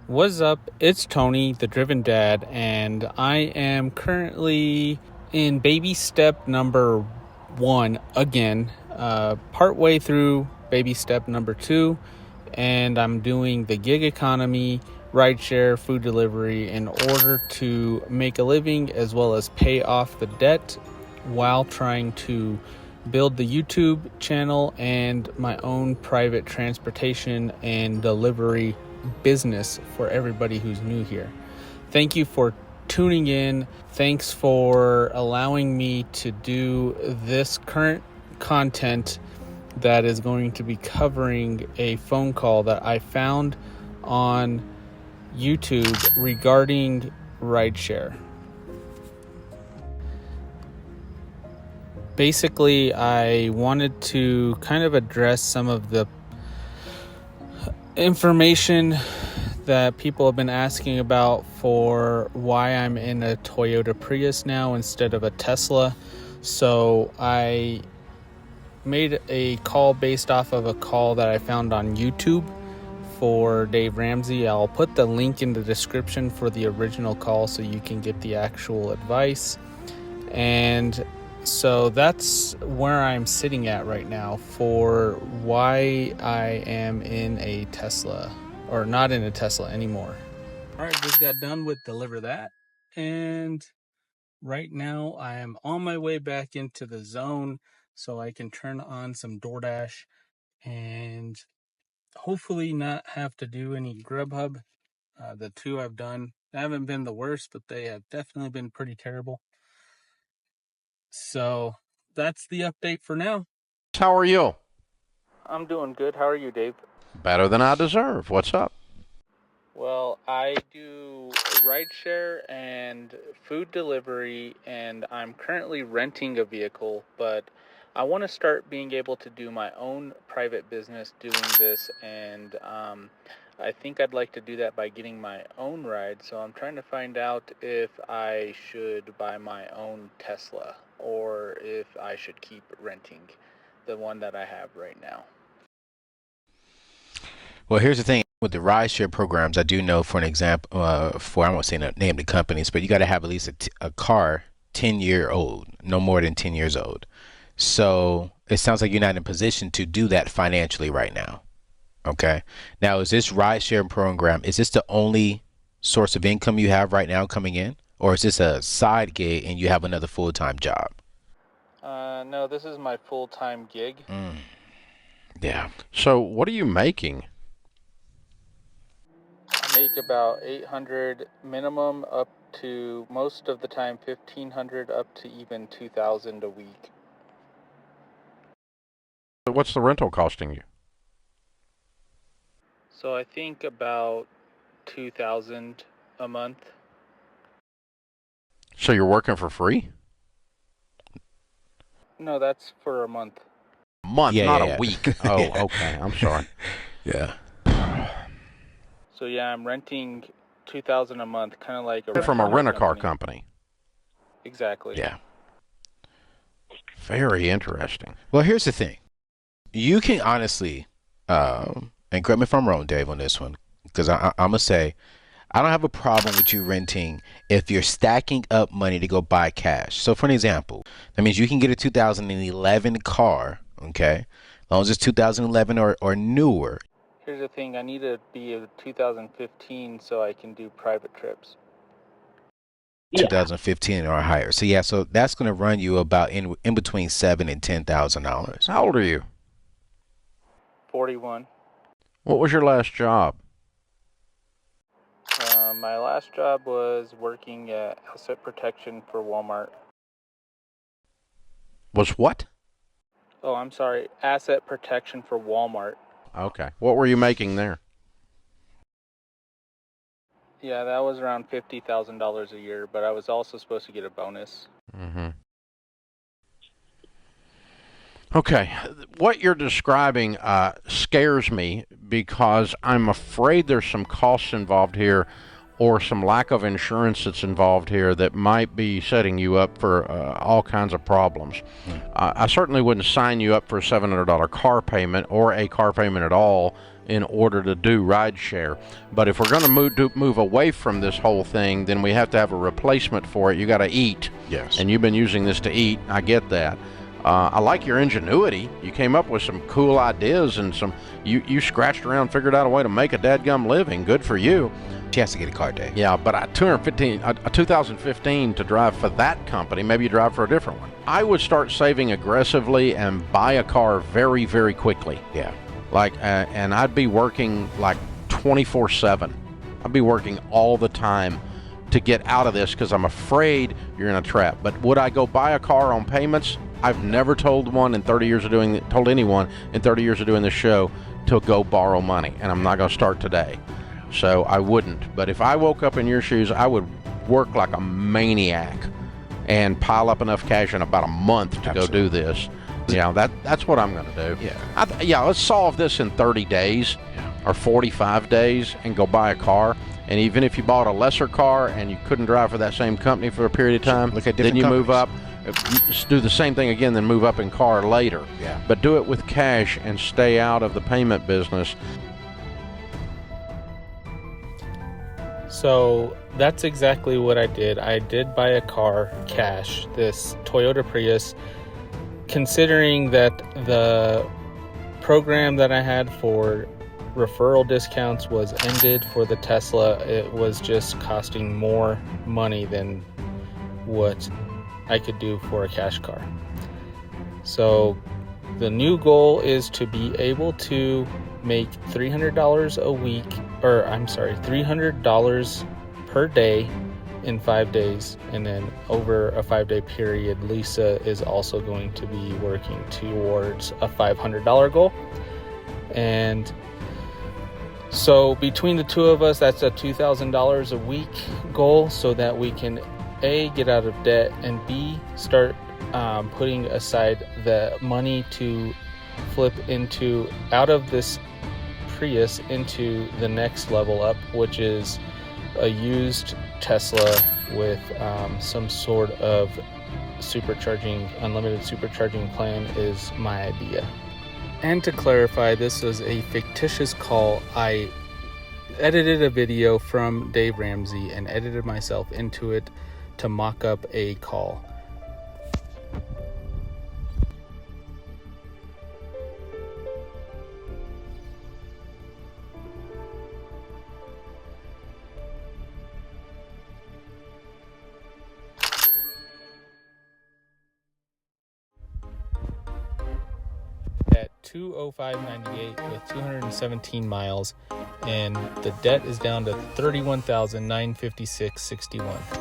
What's up? It's Tony, the Driven Dad, and I am currently in baby step number 1 again, partway through baby step number 2, and I'm doing the gig economy, rideshare, food delivery in order to make a living as well as pay off the debt while trying to build the YouTube channel and my own private transportation and delivery business for everybody who's new here. Thank you for tuning in. Thanks for allowing me to do this current content that is going to be covering a phone call that I found on YouTube regarding rideshare. Basically, I wanted to kind of address some of the information that people have been asking about for why I'm in a Toyota Prius now instead of a Tesla. So I made a call based off of a call that I found on YouTube for Dave Ramsey. I'll put the link in the description for the original call so you can get the actual advice. And so that's where I'm sitting at right now for why I am in a Tesla, or not in a Tesla anymore. All right, just got done with Deliver That. And right now I am on my way back into the zone so I can turn on some Doordash and hopefully not have to do any Grubhub. The two I've done haven't been the worst, but they have definitely been pretty terrible. So that's the update for now. How are you? I'm doing good. How are you, Dave? Better than I deserve. What's up? Well, I do rideshare and food delivery, and I'm currently renting a vehicle, but I want to start being able to do my own private business doing this, and I think I'd like to do that by getting my own ride. So I'm trying to find out if I should buy my own Tesla or if I should keep renting the one that I have right now. Well, here's the thing with the rideshare programs. I do know, for an example, I won't say name the companies, but you got to have at least a car 10-year-old, no more than 10 years old. So it sounds like you're not in a position to do that financially right now. Okay. Now, is this rideshare program, is this the only source of income you have right now coming in? Or is this a side gig and you have another full-time job? No, this is my full-time gig. Yeah. So what are you making? I make about 800 minimum up to most of the time 1,500 up to even 2,000 a week. What's the rental costing you? So I think about 2,000 a month. So you're working for free? No, that's for a month. A month, Yeah, not yeah, a week. Oh, yeah. okay. I'm sorry. Yeah. So yeah, I'm renting 2,000 a month, kind of like From a rent-a-car company. Exactly. Yeah. Very interesting. Well, here's the thing. You can honestly, and correct me if I'm wrong, Dave, on this one, because I'm going to say, I don't have a problem with you renting if you're stacking up money to go buy cash. So for an example, that means you can get a 2011 car, okay? As long as it's 2011 or newer. Here's the thing, I need to be a 2015 so I can do private trips. 2015 or higher. So yeah, so that's going to run you about in between $7,000 and $10,000. How old are you? 41. What was your last job? My last job was working at asset protection for Walmart. Was what? Oh, I'm sorry, asset protection for Walmart. Okay. What were you making there? Yeah, that was around $50,000 a year, but I was also supposed to get a bonus. Mm-hmm. Okay. What you're describing scares me because I'm afraid there's some costs involved here or some lack of insurance that's involved here that might be setting you up for all kinds of problems. I certainly wouldn't sign you up for a $700 car payment or a car payment at all in order to do rideshare. But if we're going to move away from this whole thing, then we have to have a replacement for it. You got to eat. Yes. And you've been using this to eat. I get that. I like your ingenuity. You came up with some cool ideas and you scratched around, figured out a way to make a dadgum living. Good for you. She has to get a car, Dave. Yeah, but a 2015 to drive for that company, maybe you drive for a different one. I would start saving aggressively and buy a car very, very quickly. Yeah. And I'd be working like 24/7. I'd be working all the time to get out of this because I'm afraid you're in a trap. But would I go buy a car on payments? I've never told anyone in 30 years of doing this show to go borrow money, and I'm not going to start today. So I wouldn't. But if I woke up in your shoes, I would work like a maniac and pile up enough cash in about a month to go do this. Yeah, that's what I'm going to do. Yeah. Let's solve this in 30 days or 45 days and go buy a car. And even if you bought a lesser car and you couldn't drive for that same company for a period of time, look at then you companies. move up. Just do the same thing again, then move up in car later. Yeah. But do it with cash and stay out of the payment business. So that's exactly what I did. I did buy a car cash, this Toyota Prius, considering that the program that I had for referral discounts was ended for the Tesla. It was just costing more money than what I could do for a cash car. So the new goal is to be able to make $300 a week, $300 per day in 5 days. And then over a 5-day period, Lisa is also going to be working towards a $500 goal. And so between the two of us, that's a $2,000 a week goal, so that we can A, get out of debt, and B, start putting aside the money to flip out of this Prius into the next level up, which is a used Tesla with some sort of unlimited supercharging plan is my idea. And to clarify, this was a fictitious call. I edited a video from Dave Ramsey and edited myself into it to mock up a call. At 205.98 with 217 miles, and the debt is down to $31,956.61.